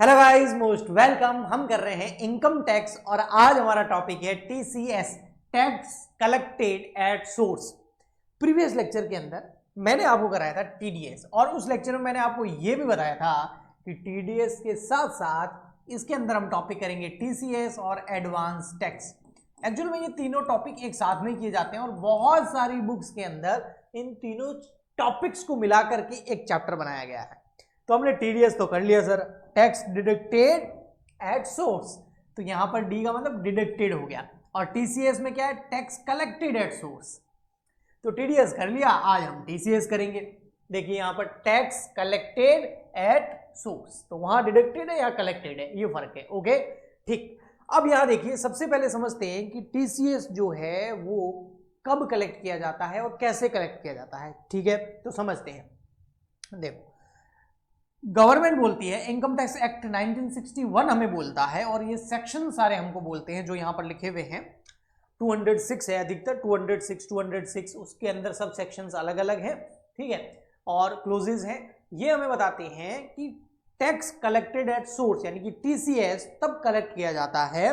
Hello guys, most welcome. हम कर रहे हैं इनकम टैक्स और आज हमारा टॉपिक है TCS, tax collected at source. Previous lecture के अंदर मैंने आपको कराया था टीडीएस और उस लेक्चर में मैंने आपको यह भी बताया था कि टीडीएस के साथ साथ इसके अंदर हम टॉपिक करेंगे टीसीएस और एडवांस टैक्स। एक्चुअल में ये तीनों टॉपिक एक साथ में किए जाते हैं और बहुत सारी बुक्स के अंदर इन तीनों टॉपिक्स को मिला करके एक चैप्टर बनाया गया है। तो हमने टीडीएस तो कर लिया sir, tax deducted at source, तो यहां पर डी का मतलब डिडक्टेड हो गया और टीसीएस में क्या है, टैक्स कलेक्टेड एट सोर्स। तो टीडीएस कर लिया, आज हम टीसीएस करेंगे। देखिए यहां पर टैक्स कलेक्टेड एट सोर्स, तो वहां डिडक्टेड है या कलेक्टेड है, ये फर्क है। ओके ठीक। अब यहां देखिए सबसे पहले समझते हैं कि टीसीएस जो है वो कब कलेक्ट किया जाता है और कैसे कलेक्ट किया जाता है। ठीक है, तो समझते हैं। देखो, गवर्नमेंट बोलती है, इनकम टैक्स एक्ट 1961 हमें बोलता है और ये सेक्शन सारे हमको बोलते हैं जो यहां पर लिखे हुए हैं। 206 है अधिकतर, 206, उसके अंदर सब सेक्शंस अलग अलग हैं। ठीक है, और क्लोजेज हैं। ये हमें बताते हैं कि टैक्स कलेक्टेड एट सोर्स यानी कि टीसीएस तब कलेक्ट किया जाता है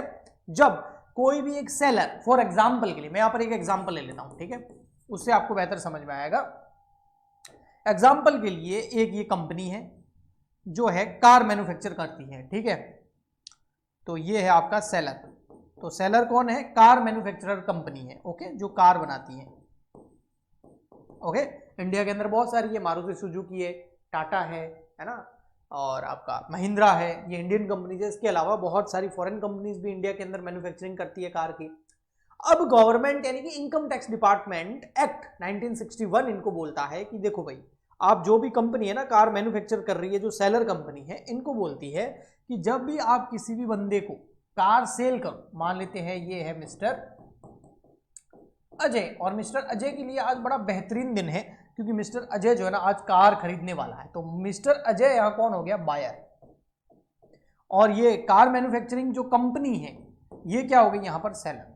जब कोई भी एक सेलर, फॉर एग्जाम्पल के लिए मैं यहां पर एक एग्जाम्पल ले लेता हूं, ठीक है, उससे आपको बेहतर समझ में आएगा। एग्जाम्पल के लिए एक ये कंपनी है जो है कार मैन्युफैक्चर करती है। ठीक है, तो ये है आपका सेलर। तो सेलर कौन है? कार मैन्युफैक्चरर कंपनी है। ओके, जो कार बनाती है। ओके, इंडिया के अंदर बहुत सारी है, मारुति सुजुकी है, टाटा है ना, और आपका महिंद्रा है, ये इंडियन कंपनीज है। इसके अलावा बहुत सारी फॉरेन कंपनीज भी इंडिया के अंदर मैन्युफैक्चरिंग करती है कार की। अब गवर्नमेंट यानी कि इनकम टैक्स डिपार्टमेंट एक्ट 1961 इनको बोलता है कि देखो भाई, आप जो भी कंपनी है ना कार मैन्युफैक्चर कर रही है, जो सेलर कंपनी है, इनको बोलती है कि जब भी आप किसी भी बंदे को कार सेल करो, मान लेते हैं ये है मिस्टर अजय, और मिस्टर अजय के लिए आज बड़ा बेहतरीन दिन है क्योंकि मिस्टर अजय जो है ना आज कार खरीदने वाला है। तो मिस्टर अजय यहां कौन हो गया? बायर। और ये कार मैन्युफैक्चरिंग जो कंपनी है ये क्या हो गई यहां पर? सेलर।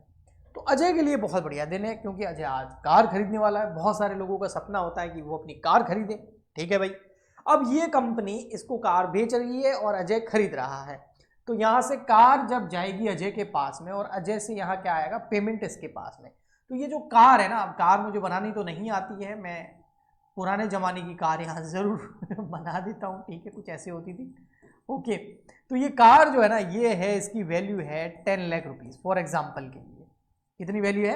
तो अजय के लिए बहुत बढ़िया दिन है क्योंकि अजय आज कार खरीदने वाला है। बहुत सारे लोगों का सपना होता है कि वो अपनी कार खरीदे। ठीक है भाई, अब ये कंपनी इसको कार बेच रही है और अजय खरीद रहा है। तो यहां से कार जब जाएगी अजय के पास में और अजय से यहाँ क्या आएगा? पेमेंट इसके पास में। तो ये जो कार है ना, अब कार मुझे बनानी तो नहीं आती है, मैं पुराने जमाने की कार यहाँ जरूर बना देता हूँ। ठीक है, कुछ ऐसे होती थी। ओके, तो ये कार जो है ना, ये है, इसकी वैल्यू है 10 लाख रुपीज फॉर एग्जाम्पल के लिए। कितनी वैल्यू है?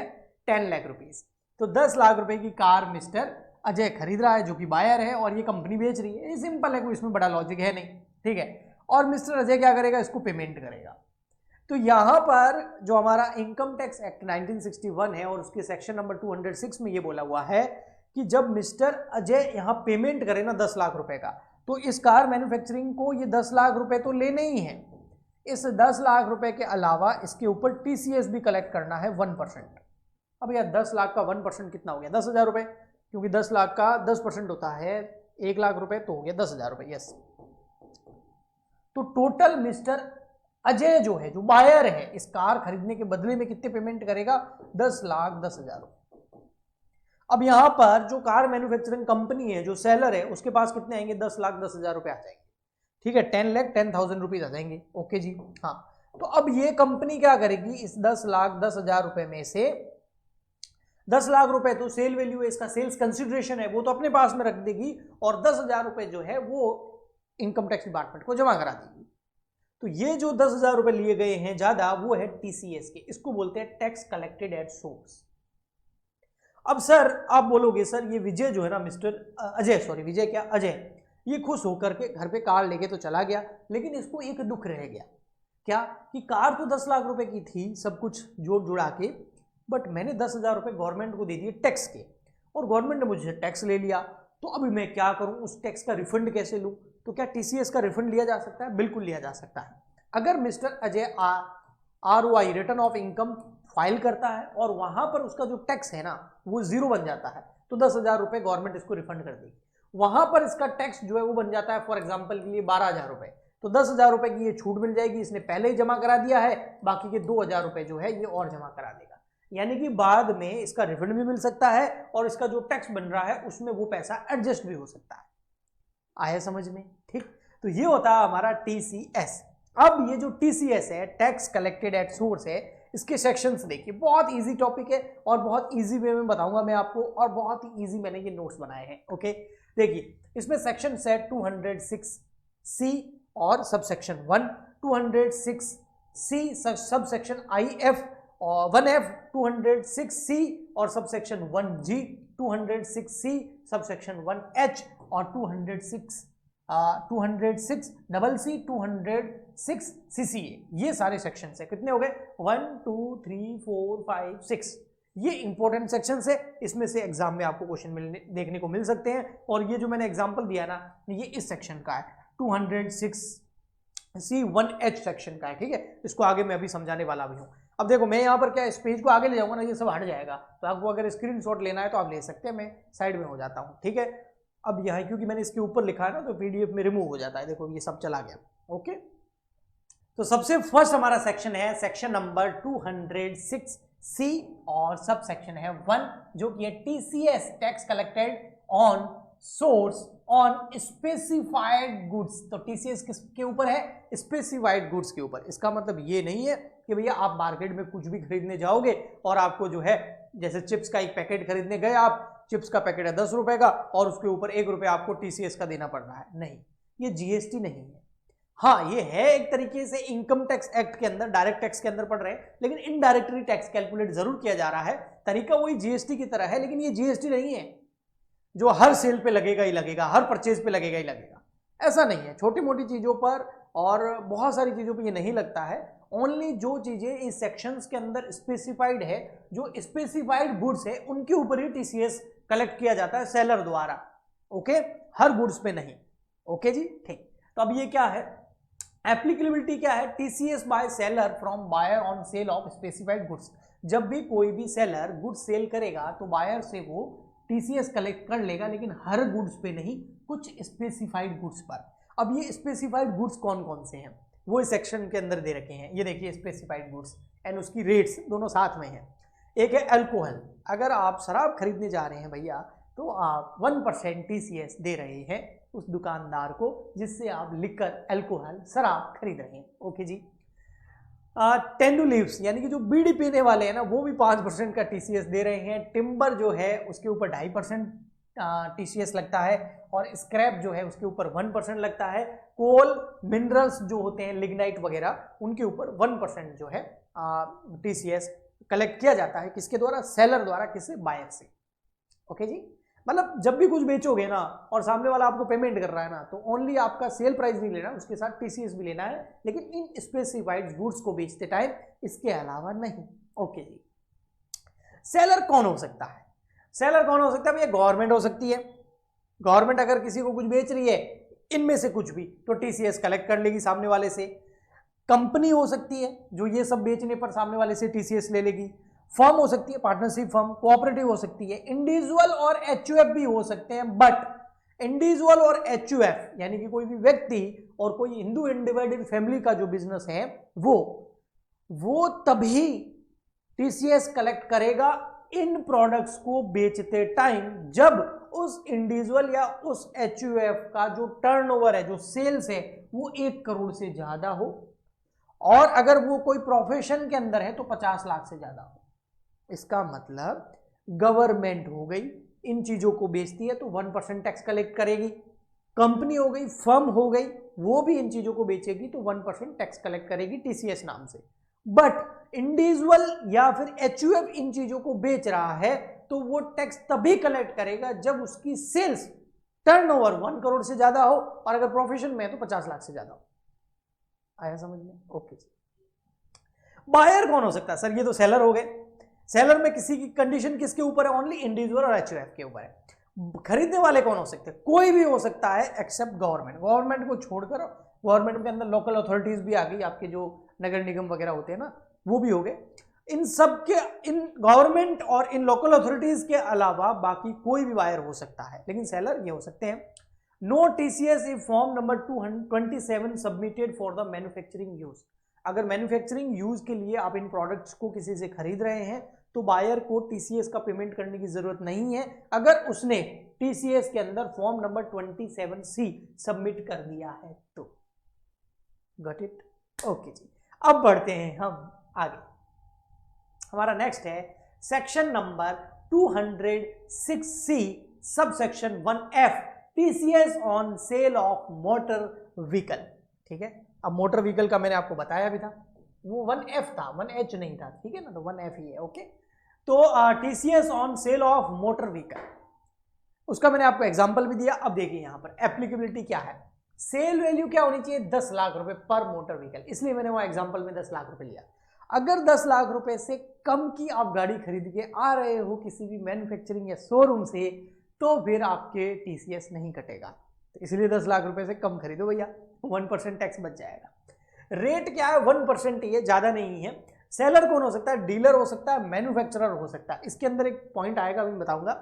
10 लाख रुपीज। तो 10 लाख रुपए की कार मिस्टर अजय खरीद रहा है जो कि बायर है और ये कंपनी बेच रही है। ये सिंपल है, कोई इसमें बड़ा लॉजिक है नहीं। ठीक है, और मिस्टर अजय क्या करेगा? इसको पेमेंट करेगा। तो यहां पर जो हमारा इनकम टैक्स एक्ट 1961 है और उसके सेक्शन नंबर 206 में ये बोला हुआ है कि जब मिस्टर अजय यहां पेमेंट करे ना 10 लाख रुपए का, तो इस कार मैन्युफैक्चरिंग को ये 10 लाख रुपए तो लेने ही है। इस 10 लाख रुपए के अलावा इसके ऊपर टीसीएस भी कलेक्ट करना है 1%। अब यार 10 लाख का 1% कितना हो गया? 10,000 रुपए, क्योंकि 10 लाख का 10% होता है 1 लाख रुपए, तो हो गया 10,000 रुपए। यस, तो टोटल मिस्टर अजय जो है, जो बायर है, इस कार खरीदने के बदले में कितने पेमेंट करेगा? 10,10,000 रुपए। अब यहां पर जो कार मैन्युफैक्चरिंग कंपनी है, जो सेलर है, उसके पास कितने आएंगे? 10,10,000 रुपए आ जाएंगे। ठीक है, 10,10,000 रुपीज आ जाएंगे। ओके जी, हाँ। तो अब ये कंपनी क्या करेगी? इस 10,10,000 रुपए में से 10 लाख रुपए तो सेल वैल्यू है, इसका सेल्स कंसिडरेशन है, वो तो अपने पास में रख देगी और 10,000 रुपए जो है वो इनकम टैक्स डिपार्टमेंट को जमा करा देगी। तो ये जो 10,000 रुपए लिए गए हैं ज्यादा, वो है टीसीएस के। इसको बोलते हैं टैक्स कलेक्टेड एट सोर्स। अब सर आप बोलोगे, सर ये विजय जो है ना, मिस्टर अजय, सॉरी विजय क्या, अजय, ये खुश होकर के घर पे कार लेके तो चला गया, लेकिन इसको एक दुख रह गया। क्या? कि कार तो 10 लाख रुपए की थी सब कुछ जोड़ जुड़ा के, बट मैंने 10,000 रुपए गवर्नमेंट को दे दिए टैक्स के, और गवर्नमेंट ने मुझे टैक्स ले लिया। तो अभी मैं क्या करूं? उस टैक्स का रिफंड कैसे लूं? तो क्या टीसीएस का रिफंड लिया जा सकता है? बिल्कुल लिया जा सकता है। अगर mister Ajay ROI, return of income, file करता है और वहां पर उसका जो टैक्स है ना वो 0 बन जाता है, तो 10,000 रुपए गवर्नमेंट इसको रिफंड कर देगी। वहां पर इसका टैक्स जो है वो बन जाता है फॉर एग्जाम्पल के लिए 12,000 रुपए, तो 10,000 रुपए की ये छूट मिल जाएगी। इसने पहले ही जमा करा दिया है, बाकी के 2,000 रुपए जो है ये और जमा करा देगा। यानी कि बाद में इसका रिफंड भी मिल सकता है और इसका जो टैक्स बन रहा है उसमें वो पैसा एडजस्ट भी हो सकता है। आया समझ में? ठीक। तो तो ये होता है हमारा टीसीएस। अब ये जो टीसीएस है, टैक्स कलेक्टेड एट सोर्स है, इसके सेक्शंस देखिए, बहुत इजी टॉपिक है और बहुत इजी वे में बताऊंगा मैं आपको, और बहुत ही इजी मैंने ये नोट्स बनाए हैं। ओके, देखिए इसमें सेक्शन है 206C और सबसेक्शन 1, 206C सबसेक्शन IF और 1F, 206C और subsection 1G, 206C subsection 1H और 206CC, 206CCA। ये सारे सेक्शन है। कितने हो गए? 1 2 3 4 5 6। ये इंपॉर्टेंट सेक्शन है, इसमें से एग्जाम में आपको क्वेश्चन देखने को मिल सकते हैं। और ये जो मैंने एग्जांपल दिया ना, ये इस सेक्शन का है, 206C1H सेक्शन का है। ठीक है, इसको आगे मैं अभी समझाने वाला भी हूँ। अब देखो मैं यहाँ पर क्या इस पेज को आगे ले जाऊंगा ना, ये सब हट जाएगा, तो आपको अगर स्क्रीनशॉट लेना है तो आप ले सकते हैं, मैं साइड में हो जाता हूँ। ठीक है, अब यहाँ क्योंकि मैंने इसके ऊपर लिखा है ना, तो PDF में रिमूव हो जाता है। देखो ये सब चला गया। ओके, तो सबसे फर्स्ट हमारा सेक्शन है सेक्शन नंबर 206C और सब सेक्शन है 1, जो कि है TCS, tax collected on source on specified goods. तो TCS किसके ऊपर है? स्पेसिफाइड गुड्स के ऊपर। इसका मतलब ये नहीं है कि भैया आप मार्केट में कुछ भी खरीदने जाओगे और आपको जो है, जैसे चिप्स का एक पैकेट खरीदने गए आप, चिप्स का पैकेट है 10 रुपए का और उसके ऊपर 1 रुपया आपको TCS का देना पड़ रहा है। नहीं, ये GST नहीं है। हाँ, ये है एक तरीके से इनकम टैक्स एक्ट के अंदर, डायरेक्ट टैक्स के अंदर पड़ रहे हैं, लेकिन इनडायरेक्टली टैक्स कैलकुलेट जरूर किया जा रहा है। तरीका वही GST की तरह है, लेकिन ये GST नहीं है जो हर सेल पे लगेगा ही लगेगा, हर परचेज पे लगेगा ही लगेगा। ऐसा नहीं है, छोटी मोटी चीजों पर और बहुत सारी चीजों पे ये नहीं लगता है। ओनली जो चीजें इस सेक्शंस के अंदर स्पेसिफाइड है, जो स्पेसिफाइड गुड्स है, उनके ऊपर ही TCS कलेक्ट किया जाता है सेलर द्वारा। ओके, हर गुड्स पे नहीं। ओके जी, ठीक। तो अब ये क्या है, एप्लीकेबिलिटी क्या है? TCS by seller from buyer on sale of specified goods. जब भी कोई भी सेलर गुड्स सेल करेगा तो बायर से वो TCS कलेक्ट कर लेगा, लेकिन हर गुड्स पे नहीं, कुछ स्पेसिफाइड गुड्स पर। अब ये स्पेसिफाइड गुड्स कौन कौन से हैं वो इस सेक्शन के अंदर दे रखे हैं। ये देखिए स्पेसिफाइड गुड्स एंड उसकी रेट्स दोनों साथ में हैं। एक है अल्कोहल। अगर आप शराब खरीदने जा रहे हैं भैया, तो आप 1% TCS दे रहे हैं उस दुकानदार को, जिससे आप लिकर अल्कोहल शराब खरीद रहे हैं। ओके जी। टेंडू लीव्स यानी कि जो बीड़ी पीने वाले हैं ना, वो भी 5% का TCS दे रहे हैं। टिम्बर जो है उसके ऊपर 2.5% TCS लगता है, और स्क्रैप जो है उसके ऊपर 1% लगता है। कोल मिनरल्स जो होते हैं, लिग्नाइट वगैरह, उनके ऊपर 1% जो है TCS कलेक्ट किया जाता है। किसके द्वारा? सेलर द्वारा। किससे? बायर से। ओके जी। मतलब जब भी कुछ बेचोगे ना और सामने वाला आपको पेमेंट कर रहा है ना, तो ओनली आपका सेल प्राइस नहीं लेना, उसके साथ TCS भी लेना है, लेकिन इन स्पेसिफाइड गुड्स को बेचते टाइम, इसके अलावा नहीं। ओके जी। सेलर कौन हो सकता है? सेलर कौन हो सकता है? ये गवर्नमेंट हो सकती है। गवर्नमेंट अगर किसी को कुछ बेच रही है, इनमें से कुछ भी, तो TCS कलेक्ट कर लेगी सामने वाले से। कंपनी हो सकती है, जो ये सब बेचने पर सामने वाले से TCS ले लेगी। फर्म हो सकती है, पार्टनरशिप फर्म, कोऑपरेटिव हो सकती है, इंडिविजुअल और HUF भी हो सकते हैं। बट इंडिविजुअल और HUF यानी कि कोई भी व्यक्ति और कोई हिंदू इंडिविजुअल फैमिली का जो बिजनेस है, वो तभी TCS कलेक्ट करेगा इन प्रोडक्ट्स को बेचते टाइम, जब उस इंडिविजुअल या उस HUF का जो टर्नओवर है, जो सेल्स है, वो 1 करोड़ से ज्यादा हो, और अगर वो कोई प्रोफेशन के अंदर है तो 50 लाख से ज्यादा हो। इसका मतलब गवर्नमेंट हो गई, इन चीजों को बेचती है तो 1% टैक्स कलेक्ट करेगी। कंपनी हो गई, फर्म हो गई, वो भी इन चीजों को बेचेगी तो 1% टैक्स कलेक्ट करेगी TCS नाम से। बट इंडिविजुअल या फिर HUF इन चीजों को बेच रहा है तो वो टैक्स तभी कलेक्ट करेगा जब उसकी सेल्स टर्नओवर 1 करोड़ से ज्यादा हो, और अगर प्रोफेशन में है तो 50 लाख से ज्यादा हो। आया समझ में? ओके। बायर कौन हो सकता है? सर ये तो सेलर हो गए। सेलर में किसी की कंडीशन किसके ऊपर है? ओनली इंडिविजुअल और HUF के ऊपर है। खरीदने वाले कौन हो सकते हैं? कोई भी हो सकता है एक्सेप्ट गवर्नमेंट। गवर्नमेंट को छोड़कर गवर्नमेंट के अंदर लोकल अथॉरिटीज भी आ गई, आपके जो नगर निगम वगैरह होते हैं ना, वो भी हो गए। इन सब के, इन गवर्नमेंट और इन लोकल अथॉरिटीज के अलावा बाकी कोई भी बायर हो सकता है, लेकिन सेलर ये हो सकते हैं। No TCS if form number 227 submitted for the manufacturing use. अगर मैन्युफैक्चरिंग यूज के लिए आप इन प्रोडक्ट्स को किसी से खरीद रहे हैं तो बायर को टीसीएस का पेमेंट करने की जरूरत नहीं है, अगर उसने टीसीएस के अंदर फॉर्म नंबर 27C सबमिट कर दिया है तो। Got it? ओके जी, अब बढ़ते हैं हम आगे। हमारा नेक्स्ट है section number 206C sub section 1F, TCS on sale of motor vehicle. ठीक है, अब मोटर व्हीकल का मैंने आपको बताया भी था, वो 1F था, 1H नहीं था, ठीक है ना, तो 1F ही है। ओके, तो TCS on sale of motor vehicle, उसका मैंने आपको एग्जांपल भी दिया। अब देखिए यहां पर एप्लीकेबिलिटी क्या है, सेल वैल्यू क्या होनी चाहिए, 10 लाख रुपए पर मोटर व्हीकल, इसलिए मैंने वहां एग्जांपल में 10 लाख रुपए लिया। अगर 10 लाख रुपए से कम की आप गाड़ी खरीद के आ रहे हो किसी भी मैन्युफैक्चरिंग या शोरूम से, तो फिर आपके टीसीएस नहीं कटेगा, तो इसलिए 10 लाख रुपए से कम खरीदो भैया, 1% टैक्स बच जाएगा। रेट क्या है, 1% ही है, ज्यादा नहीं है। सेलर कौन हो सकता है, डीलर हो सकता है, मैन्युफैक्चरर हो सकता है। इसके अंदर एक पॉइंट आएगा, अभी बताऊंगा।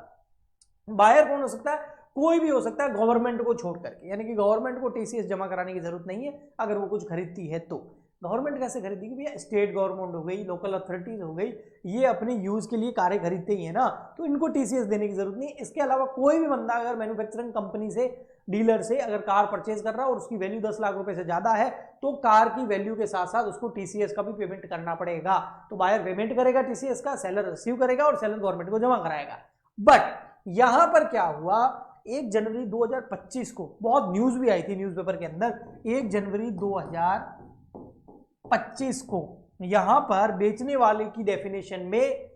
बायर कौन हो सकता है, कोई भी हो सकता है गवर्नमेंट को छोड़ करके, यानी कि गवर्नमेंट को टीसीएस जमा कराने की जरूरत नहीं है अगर वो कुछ खरीदती है तो। गवर्नमेंट कैसे खरीदेगी भैया, स्टेट गवर्नमेंट हो गई, लोकल अथॉरिटीज हो गई, ये अपने यूज के लिए कार्य खरीदते ही है ना, तो इनको टीसीएस देने की जरूरत नहीं। इसके अलावा कोई भी बंदा अगर मैन्युफैक्चरिंग कंपनी से, डीलर से अगर कार परचेज कर रहा है और उसकी वैल्यू 10 लाख रुपए से ज्यादा है, तो कार की वैल्यू के साथ साथ उसको टीसीएस का भी पेमेंट करना पड़ेगा। तो बायर पेमेंट करेगा टीसीएस का, सेलर रिसीव करेगा और सेलर गवर्नमेंट को जमा कराएगा। बट यहां पर क्या हुआ, 1 जनवरी 2025 को बहुत न्यूज भी आई थी न्यूज़पेपर के अंदर, 1 जनवरी 2025 को यहां पर बेचने वाले की डेफिनेशन में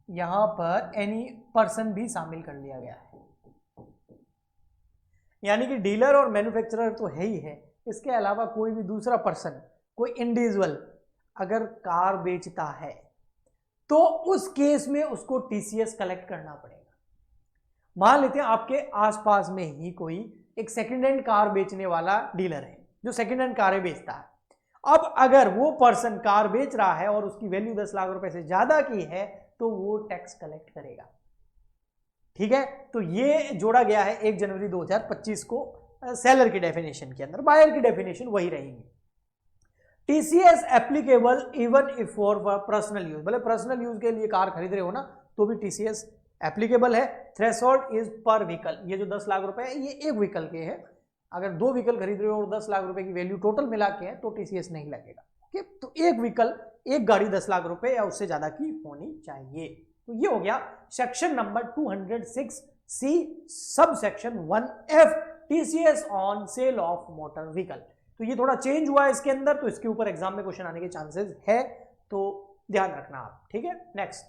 यहां पर एनी पर्सन भी शामिल कर लिया गया है, यानी कि डीलर और मैन्युफैक्चरर तो है ही है, इसके अलावा कोई भी दूसरा पर्सन, कोई इंडिविजुअल अगर कार बेचता है तो उस केस में उसको टीसीएस कलेक्ट करना पड़ेगा। मान लेते हैं आपके आसपास में ही कोई एक सेकंड हैंड कार बेचने वाला डीलर है जो सेकंड हैंड कारें बेचता है। अब अगर वो पर्सन कार बेच रहा है और उसकी वैल्यू 10 लाख रुपए से ज्यादा की है तो वो टैक्स कलेक्ट करेगा। ठीक है, तो ये जोड़ा गया है 1 जनवरी 2025 को सेलर की डेफिनेशन के अंदर। बायर की डेफिनेशन वही रहेगी। TCS applicable even if for personal use, भले पर्सनल यूज के लिए कार खरीद रहे हो ना तो भी टीसीएस एप्लीकेबल है। थ्रेशोल्ड इज पर व्हीकल, ये जो 10 लाख रुपए है ये एक व्हीकल के हैं, अगर 2 व्हीकल खरीद रहे हो और 10 लाख रुपए की वैल्यू टोटल मिला के है तो टीसीएस नहीं लगेगा। ओके, तो एक व्हीकल, एक गाड़ी 10 लाख रुपए या उससे ज्यादा की होनी चाहिए। तो ये हो गया section number 206C sub section 1F, TCS on sale of motor vehicle. तो ये थोड़ा चेंज हुआ है इसके अंदर, तो इसके ऊपर एग्जाम में क्वेश्चन आने के चांसेस है, तो ध्यान रखना आप। ठीक है, नेक्स्ट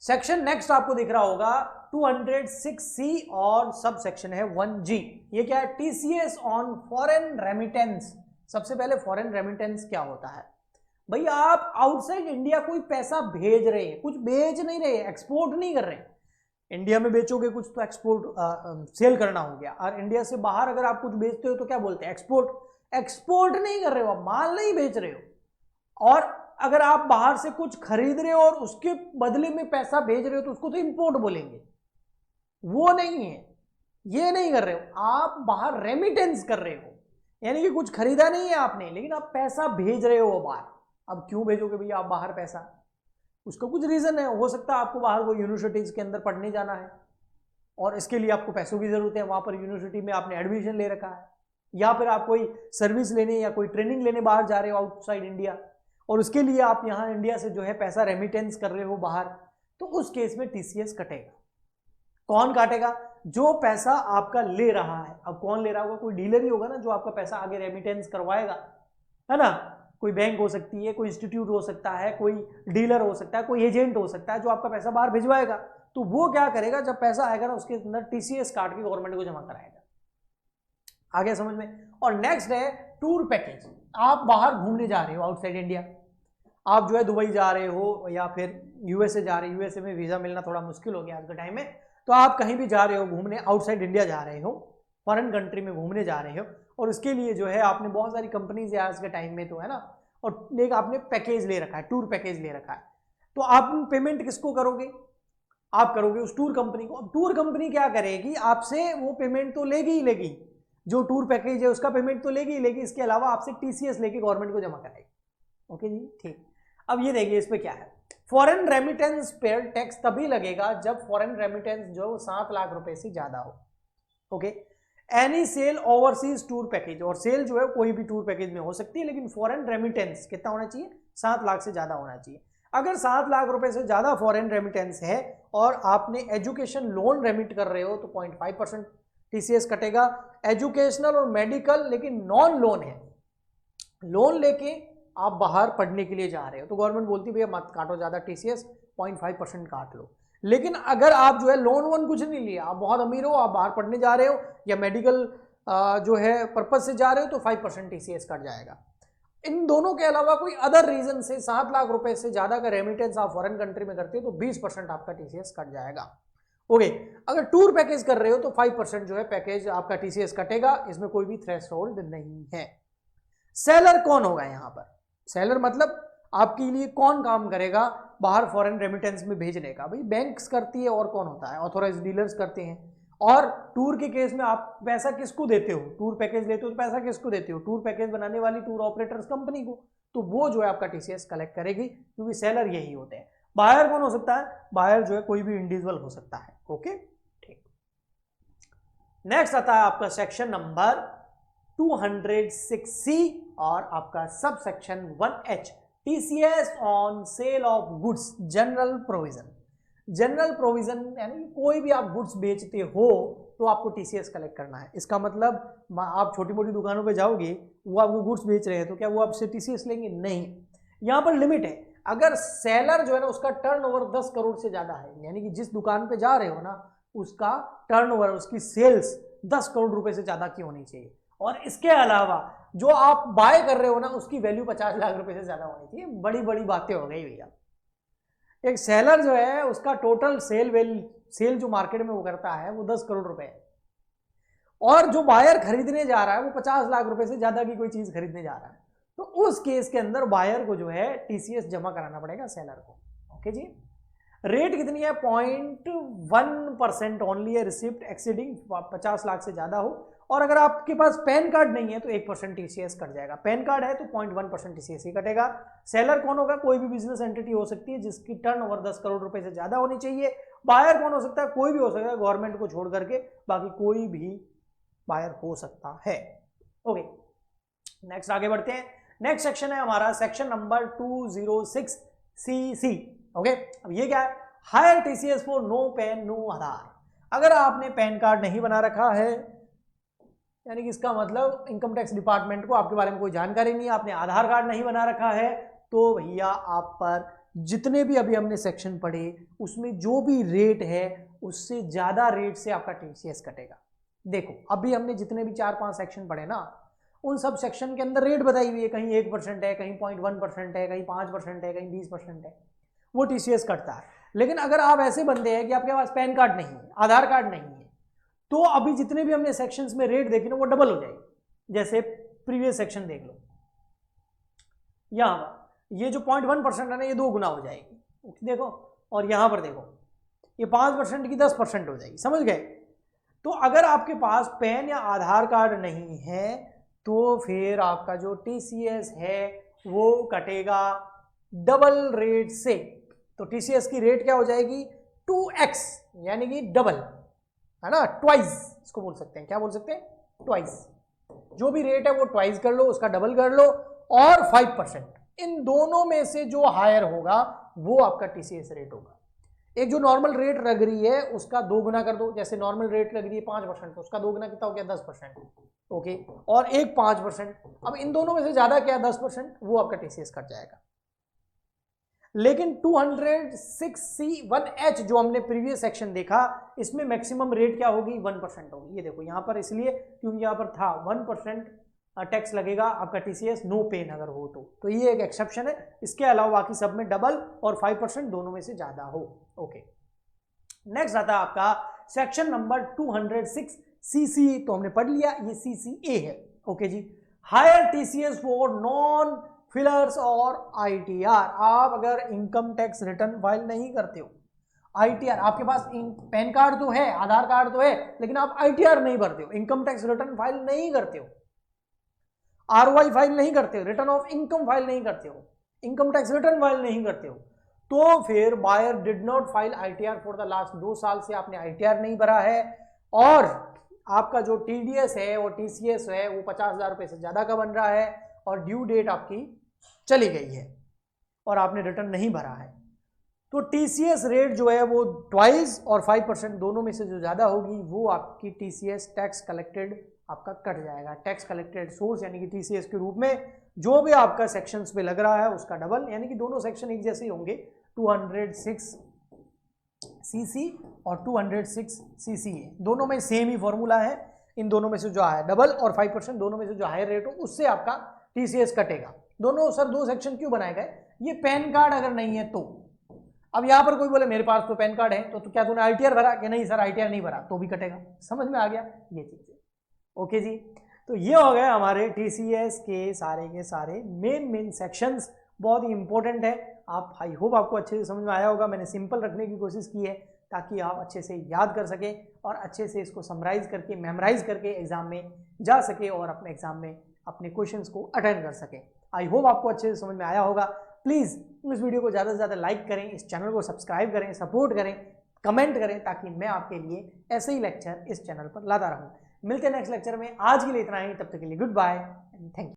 सेक्शन, नेक्स्ट आपको दिख रहा होगा 206C और सब सेक्शन है 1G। ये क्या है, टीसीएस ऑन फॉरेन रेमिटेंस। सबसे पहले फॉरेन रेमिटेंस क्या होता है भाई, आप आउटसाइड इंडिया कोई पैसा भेज रहे हैं, कुछ बेच नहीं रहे, एक्सपोर्ट नहीं कर रहे हैं। इंडिया में बेचोगे कुछ तो एक्सपोर्ट सेल करना हो गया, और इंडिया से बाहर अगर आप कुछ बेचते हो तो क्या बोलते हैं, एक्सपोर्ट। एक्सपोर्ट नहीं कर रहे हो, माल नहीं बेच रहे हो। और अगर आप बाहर से कुछ खरीद रहे हो और उसके बदले में पैसा भेज रहे हो तो उसको तो इंपोर्ट बोलेंगे, वो नहीं है, ये नहीं कर रहे हो, आप बाहर रेमिटेंस कर रहे हो, यानी कि कुछ खरीदा नहीं है आपने लेकिन आप पैसा भेज रहे हो बाहर। अब क्यों भेजोगे भैया आप बाहर पैसा, उसका कुछ रीजन है, हो सकता है आपको बाहर कोई यूनिवर्सिटीज के अंदर पढ़ने जाना है और इसके लिए आपको पैसों की जरूरत है, वहां पर यूनिवर्सिटी में आपने एडमिशन ले रखा है, या फिर आप कोई सर्विस लेने या कोई ट्रेनिंग लेने बाहर जा रहे हो आउटसाइड इंडिया, और उसके लिए आप यहाँ इंडिया से जो है पैसा रेमिटेंस कर रहे हो बाहर, तो उस केस में टीसीएस कटेगा। कौन काटेगा, जो पैसा आपका ले रहा है। अब कौन ले रहा होगा, कोई डीलर ही होगा ना जो आपका पैसा आगे रेमिटेंस करवाएगा, है ना। कोई बैंक हो सकती है, कोई इंस्टीट्यूट हो सकता है, कोई डीलर हो सकता है, कोई एजेंट हो सकता है जो आपका पैसा बाहर भिजवाएगा। तो वो क्या करेगा, जब पैसा आएगा ना उसके अंदर टीसीएस काट के गवर्नमेंट को जमा कराएगा। आगे समझ में। और नेक्स्ट है टूर पैकेज। आप बाहर घूमने जा रहे हो आउटसाइड इंडिया, आप जो है दुबई जा रहे हो या फिर यूएसए जा रहे हो, यूएसए में वीजा मिलना थोड़ा मुश्किल हो गया आज के टाइम में, तो आप कहीं भी जा रहे हो घूमने, आउटसाइड इंडिया जा रहे हो, फॉरेन कंट्री में घूमने जा रहे हो, और उसके लिए जो है आपने बहुत सारी कंपनीज आज के टाइम में तो है ना, और एक आपने पैकेज ले रखा है, टूर पैकेज ले रखा है, तो आप पेमेंट किसको करोगे, आप करोगे उस टूर कंपनी को। अब टूर कंपनी क्या करेगी, आपसे वो पेमेंट तो लेगी ही लेगी, जो टूर पैकेज है उसका पेमेंट तो लेगी, लेकिन इसके अलावा आपसे टीसीएस लेके गवर्नमेंट को जमा कराएगी। ओके जी, ठीक। अब ये देखिए इस पे क्या है, फॉरेन रेमिटेंस पे टैक्स तभी लगेगा जब फॉरेन रेमिटेंस जो 7 लाख रुपए से ज्यादा हो। Okay, any sale overseas tour package, और सेल जो है कोई भी टूर पैकेज में हो सकती है, लेकिन फॉरेन रेमिटेंस कितना होना चाहिए, 7 लाख से ज्यादा होना चाहिए। अगर 7 लाख रुपए से ज्यादा फॉरेन रेमिटेंस है और आपने एजुकेशन लोन रेमिट कर रहे हो तो 0.5% टीसीएस कटेगा। एजुकेशनल और मेडिकल लेकिन नॉन लोन है, लोन लेके आप बाहर पढ़ने के लिए जा रहे हो तो गवर्नमेंट बोलती है भैया मत काटो ज्यादा टीसीएस, 0.5% काट लो। लेकिन अगर आप जो है लोन वोन कुछ नहीं लिया, आप बहुत अमीर हो, आप बाहर पढ़ने जा रहे हो या मेडिकल जो है पर्पज से जा रहे हो तो 5% टीसीएस कट जाएगा। इन दोनों के अलावा कोई अदर रीजन से 7 लाख रुपए से ज्यादा का रेमिटेंस आप फॉरेन कंट्री में करते हो तो 20% आपका टीसीएस कट जाएगा। ओके, अगर टूर पैकेज कर रहे हो तो 5% जो है पैकेज आपका टीसीएस कटेगा, इसमें कोई भी थ्रेशोल्ड नहीं है। सेलर कौन होगा यहाँ पर, सेलर मतलब आपके लिए कौन काम करेगा बाहर फॉरेन रेमिटेंस में भेजने का, भाई बैंक्स करती है और कौन होता है, ऑथोराइज्ड डीलर्स करते हैं। और टूर के केस में आप पैसा किसको देते हो, टूर पैकेज लेते हो तो पैसा किसको देते हो, टूर पैकेज बनाने वाली टूर ऑपरेटर्स कंपनी को, तो वो जो है आपका टीसीएस कलेक्ट करेगी, क्योंकि सेलर यही होते हैं। बायर कौन हो सकता है, बायर जो है कोई भी इंडिविजुअल हो सकता है। ओके, ठीक। नेक्स्ट आता है आपका सेक्शन नंबर 206C और आपका sub section 1H, TCS on sale of goods general provision. General provision यानी कोई भी आप गुड्स बेचते हो तो आपको टीसीएस कलेक्ट करना है। इसका मतलब आप छोटी मोटी दुकानों पे जाओगे, वो आपको गुड्स बेच रहे हैं तो क्या वो आपसे टीसीएस लेंगे, नहीं। यहाँ पर लिमिट है, अगर सेलर जो है ना उसका टर्नओवर 10 करोड़ से ज्यादा है, यानी कि जिस दुकान पे जा रहे हो ना उसका टर्नओवर, उसकी सेल्स 10 करोड़ रुपए से ज्यादा की होनी चाहिए। और इसके अलावा जो आप बाय कर रहे हो ना उसकी वैल्यू 50 लाख रुपए से ज्यादा होनी चाहिए। बड़ी बड़ी बातें हो गई भैया। एक सेलर जो है उसका टोटल सेल जो मार्केट में वो करता है वो 10 करोड़ रुपए है, और जो बायर खरीदने जा रहा है वो 50 लाख रुपए से ज्यादा की कोई चीज खरीदने जा रहा है, तो उस केस के अंदर बायर को जो है टीसीएस जमा कराना पड़ेगा सेलर को। ओके जी, रेट कितनी है, 0.1% ओनली है रिसिप्ट एक्सीडिंग 50 लाख से ज्यादा हो। और अगर आपके पास पैन कार्ड नहीं है तो 1% टीसीएस कट जाएगा, पैन कार्ड है तो 0.1% टीसीएस ही कटेगा। सेलर कौन होगा, कोई भी बिजनेस एंटिटी हो सकती है जिसकी टर्नओवर 10 करोड़ रुपए से ज्यादा होनी चाहिए। बायर कौन हो सकता है, कोई भी हो सकता है गवर्नमेंट को छोड़ करके, बाकी कोई भी बायर हो सकता है। ओके, नेक्स्ट आगे बढ़ते हैं। नेक्स्ट सेक्शन है हमारा सेक्शन नंबर 206CC। ओके, अब ये क्या है, higher TCS for no PAN no Aadhaar. अगर आपने पैन कार्ड नहीं बना रखा है, यानी कि इसका मतलब इनकम टैक्स डिपार्टमेंट को आपके बारे में कोई जानकारी नहीं है, आपने आधार कार्ड नहीं बना रखा है, तो भैया आप पर जितने भी अभी हमने सेक्शन पढ़े उसमें जो भी रेट है उससे ज्यादा रेट से आपका टीसीएस कटेगा। देखो अभी हमने जितने भी 4-5 सेक्शन पढ़े ना, उन सब सेक्शन के अंदर रेट बताई हुई है, कहीं 1% है, कहीं 0.1% है, कहीं 5% है, कहीं 20% है, वो टीसीएस कटता है। लेकिन अगर आप ऐसे बंदे हैं कि आपके पास पैन कार्ड नहीं है, आधार कार्ड नहीं है, तो अभी जितने भी हमने सेक्शंस में रेट देखे ना वो डबल हो जाएगी। जैसे प्रीवियस सेक्शन देख लो, यहां पर ये जो 0.1% है ना ये 2 गुना हो जाएगी, देखो, और यहां पर देखो ये 5% की 10% हो जाएगी, समझ गए। तो अगर आपके पास पैन या आधार कार्ड नहीं है तो फिर आपका जो टीसीएस है वो कटेगा डबल रेट से। तो टीसीएस की रेट क्या हो जाएगी, 2x, यानी कि डबल, है ना, ट्वाइस इसको बोल सकते हैं, क्या बोल सकते हैं, ट्वाइस। जो भी रेट है वो ट्वाइस कर लो, उसका डबल कर लो, और 5%, इन दोनों में से जो हायर होगा वो आपका टीसीएस रेट होगा। एक जो नॉर्मल रेट लग रही है उसका 2 गुना कर दो, जैसे नॉर्मल रेट लग रही है 5%, तो उसका 2 गुना कितना हो गया, 10%। ओके, और एक 5%, अब इन दोनों में से ज्यादा क्या है, 10%, वो आपका टीसीएस कट जाएगा। लेकिन 206C1H जो हमने प्रीवियस सेक्शन देखा, इसमें मैक्सिमम रेट क्या होगी, 1% होगी। ये देखो यहाँ पर इसलिए क्योंकि यहाँ पर था 1% टैक्स लगेगा आपका टीसीएस नो पेन अगर हो तो ये एक एक्सेप्शन है। इसके अलावा बाकी सब में डबल और 5% दोनों में से ज्यादा हो। ओके, नेक्स्ट आता है आपका सेक्शन नंबर 206CC, तो हमने पढ़ लिया, ये CCA है। ओके जी, higher TCS for non filers और ITR। आप अगर इनकम टैक्स रिटर्न फाइल नहीं करते हो ITR, आपके पास पैन कार्ड तो है, आधार कार्ड तो है, लेकिन आप ITR नहीं भरते हो, इनकम टैक्स रिटर्न फाइल नहीं करते हो, ROI फाइल नहीं करते हो, रिटर्न ऑफ इनकम फाइल नहीं करते हो, इनकम टैक्स रिटर्न फाइल नहीं करते हो, तो फिर buyer did not file ITR for the last 2 साल से आपने ITR नहीं भरा है, और आपका जो TDS है और TCS है वो 50,000 रुपए से ज्यादा का बन रहा है, और ड्यू डेट आपकी चली गई है और आपने रिटर्न नहीं भरा है, तो TCS रेट जो है वो 2 और 5% दोनों में से जो ज्यादा होगी वो आपकी TCS टैक्स कलेक्टेड आपका कट जाएगा। टैक्स कलेक्टेड सोर्स यानी कि TCS के रूप में जो भी आपका सेक्शंस पे लग रहा है उसका डबल, यानी कि दोनों सेक्शन एक जैसे ही होंगे, 206 CC और 206 CC है, दोनों में सेम ही फॉर्मूला है, इन दोनों में से जो आया डबल और 5% दोनों में से जो हायर रेट हो उससे आपका TCS कटेगा। दोनों सर 2 सेक्शन क्यों बनाए गए? ये पैन कार्ड अगर नहीं है तो, अब यहां पर कोई बोले मेरे पास तो पैन कार्ड है, तो क्या तूने ITR भरा? कि नहीं सर ITR नहीं भरा, तो भी कटेगा। समझ में आ गया ये चीज? ओके जी, तो ये हो गए हमारे TCS के सारे मेन सेक्शंस, बहुत ही इंपॉर्टेंट है। आप आई होप आपको अच्छे से समझ में आया होगा, मैंने सिंपल रखने की कोशिश की है ताकि आप अच्छे से याद कर सके और अच्छे से इसको समराइज करके मेमोराइज करके एग्जाम में जा सके और अपने एग्जाम में अपने क्वेश्चंस को अटेंड कर सके। आई होप आपको अच्छे से समझ में आया होगा। प्लीज़ इस वीडियो को ज़्यादा से ज़्यादा लाइक करें, इस चैनल को सब्सक्राइब करें, सपोर्ट करें, कमेंट करें, ताकि मैं आपके लिए ऐसे ही लेक्चर इस चैनल पर लाता रहूं। मिलते हैं नेक्स्ट लेक्चर में, आज के लिए इतना ही, तब तक के लिए goodbye and thank you.